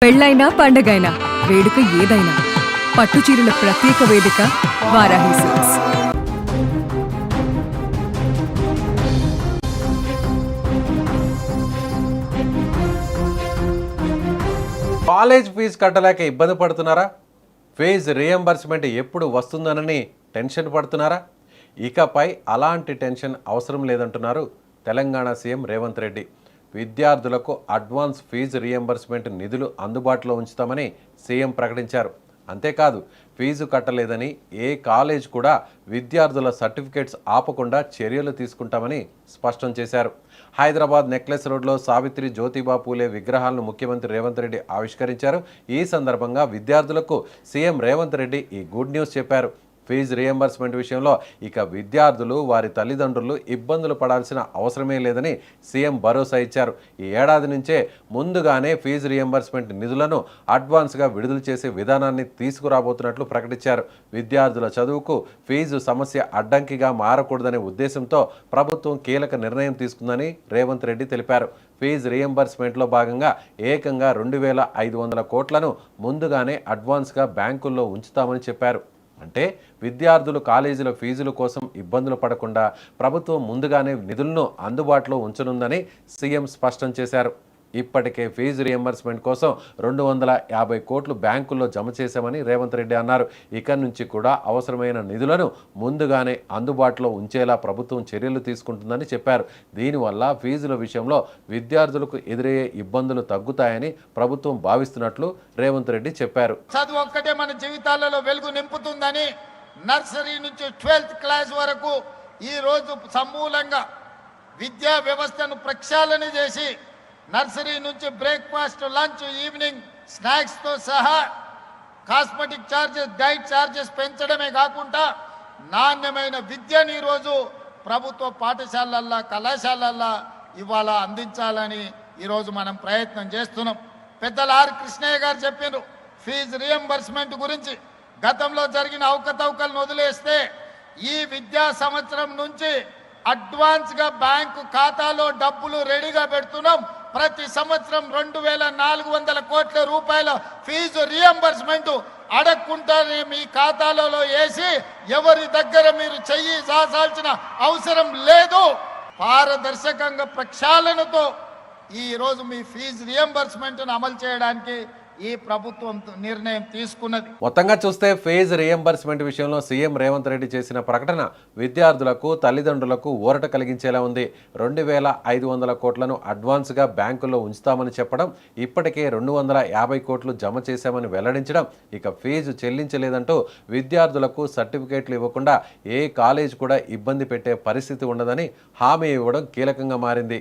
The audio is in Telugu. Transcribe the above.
పెళ్ళైనా పండగైనా వేడుక ఏదైనా పట్టుచీరల ప్రత్యేక వేదిక వారాహి సిల్క్స్. కాలేజ్ ఫీజు కట్టలేక ఇబ్బంది పడుతున్నారా? ఫీజు రీఎంబర్స్మెంట్ ఎప్పుడు వస్తుందనని టెన్షన్ పడుతున్నారా? ఇకపై అలాంటి టెన్షన్ అవసరం లేదంటున్నారు తెలంగాణ సీఎం రేవంత్ రెడ్డి. విద్యార్థులకు అడ్వాన్స్ ఫీజు రీఎంబర్స్మెంట్ నిధులు అందుబాటులో ఉంచుతామని సీఎం ప్రకటించారు. అంతేకాదు, ఫీజు కట్టలేదని ఏ కాలేజ్ కూడా విద్యార్థుల సర్టిఫికేట్స్ ఆపకుండా చర్యలు తీసుకుంటామని స్పష్టం చేశారు. హైదరాబాద్ నెక్లెస్ రోడ్లో సావిత్రి జ్యోతిబా పూలే విగ్రహాలను ముఖ్యమంత్రి రేవంత్ రెడ్డి ఆవిష్కరించారు. ఈ సందర్భంగా విద్యార్థులకు సీఎం రేవంత్ రెడ్డి ఈ గుడ్ న్యూస్ చెప్పారు. ఫీజు రీఎంబర్స్మెంట్ విషయంలో ఇక విద్యార్థులు వారి తల్లిదండ్రులు ఇబ్బందులు పడాల్సిన అవసరమే లేదని సీఎం భరోసా ఇచ్చారు. ఈ ఏడాది నుంచే ముందుగానే ఫీజు రీఎంబర్స్మెంట్ నిధులను అడ్వాన్స్గా విడుదల చేసే విధానాన్ని తీసుకురాబోతున్నట్లు ప్రకటించారు. విద్యార్థుల చదువుకు ఫీజు సమస్య అడ్డంకిగా మారకూడదనే ఉద్దేశంతో ప్రభుత్వం కీలక నిర్ణయం తీసుకుందని రేవంత్ రెడ్డి తెలిపారు. ఫీజు రీఎంబర్స్మెంట్లో భాగంగా ఏకంగా 2,500 కోట్లను ముందుగానే అడ్వాన్స్గా బ్యాంకుల్లో ఉంచుతామని చెప్పారు. అంటే విద్యార్థులు కాలేజీల ఫీజుల కోసం ఇబ్బందులు పడకుండా ప్రభుత్వం ముందుగానే నిధులను అందుబాటులో ఉంచనుందని సీఎం స్పష్టం చేశారు. ఇప్పటికే ఫీజు రీఎంబర్స్మెంట్ కోసం 250 కోట్లు బ్యాంకుల్లో జమ చేశామని రేవంత్ రెడ్డి అన్నారు. ఇక నుంచి కూడా అవసరమైన నిధులను ముందుగానే అందుబాటులో ఉంచేలా ప్రభుత్వం చర్యలు తీసుకుంటుందని చెప్పారు. దీనివల్ల ఫీజుల విషయంలో విద్యార్థులకు ఎదురయ్యే ఇబ్బందులు తగ్గుతాయని ప్రభుత్వం భావిస్తున్నట్లు రేవంత్ రెడ్డి చెప్పారు. చదువు ఒక్కటే మన జీవితాలలో వెలుగు నింపుతుందని నర్సరీ నుంచి 12th క్లాస్ వరకు ఈ రోజు సమూలంగా విద్యా వ్యవస్థను ప్రక్షాళన చేసి నర్సరీ నుంచి బ్రేక్ఫాస్ట్, లంచ్, ఈవినింగ్ స్నాక్స్తో సహా కాస్మెటిక్ ఛార్జెస్, డైట్ ఛార్జెస్ పెంచడమే కాకుండా నాణ్యమైన విద్యను ఈరోజు ప్రభుత్వ పాఠశాలల్లో, కళాశాలల్లో ఇవాళ అందించాలని ఈరోజు మనం ప్రయత్నం చేస్తున్నాం. పెద్దల ఆర్ కృష్ణయ్య గారు చెప్పారు ఫీజు రీఎంబర్స్మెంట్ గురించి. గతంలో జరిగిన అవకతవకలను వదిలేస్తే ఈ విద్యా సంవత్సరం నుంచి అడ్వాన్స్గా బ్యాంకు ఖాతాలో డబ్బులు రెడీగా పెడుతున్నాం. ప్రతి సంవత్సరం 2,400 కోట్ల రూపాయల ఫీజు రీఎంబర్స్మెంట్ అడగకుండానే మీ ఖాతాలలో వేసి ఎవరి దగ్గర మీరు చెయ్యి సాల్సిన అవసరం లేదు. పారదర్శకంగా ప్రక్షాళనతో ఈరోజు మీ ఫీజు రీఎంబర్స్మెంట్ను అమలు చేయడానికి ఈ ప్రభుత్వం నిర్ణయం తీసుకున్నది. మొత్తంగా చూస్తే ఫీజు రీఎంబర్స్మెంట్ విషయంలో సీఎం రేవంత్ రెడ్డి చేసిన ప్రకటన విద్యార్థులకు, తల్లిదండ్రులకు ఊరట కలిగించేలా ఉంది. 2,500 కోట్లను అడ్వాన్స్గా బ్యాంకుల్లో ఉంచుతామని చెప్పడం, ఇప్పటికే 250 కోట్లు జమ చేశామని వెల్లడించడం, ఇక ఫీజు చెల్లించలేదంటూ విద్యార్థులకు సర్టిఫికేట్లు ఇవ్వకుండా ఏ కాలేజ్ కూడా ఇబ్బంది పెట్టే పరిస్థితి ఉండదని హామీ ఇవ్వడం కీలకంగా మారింది.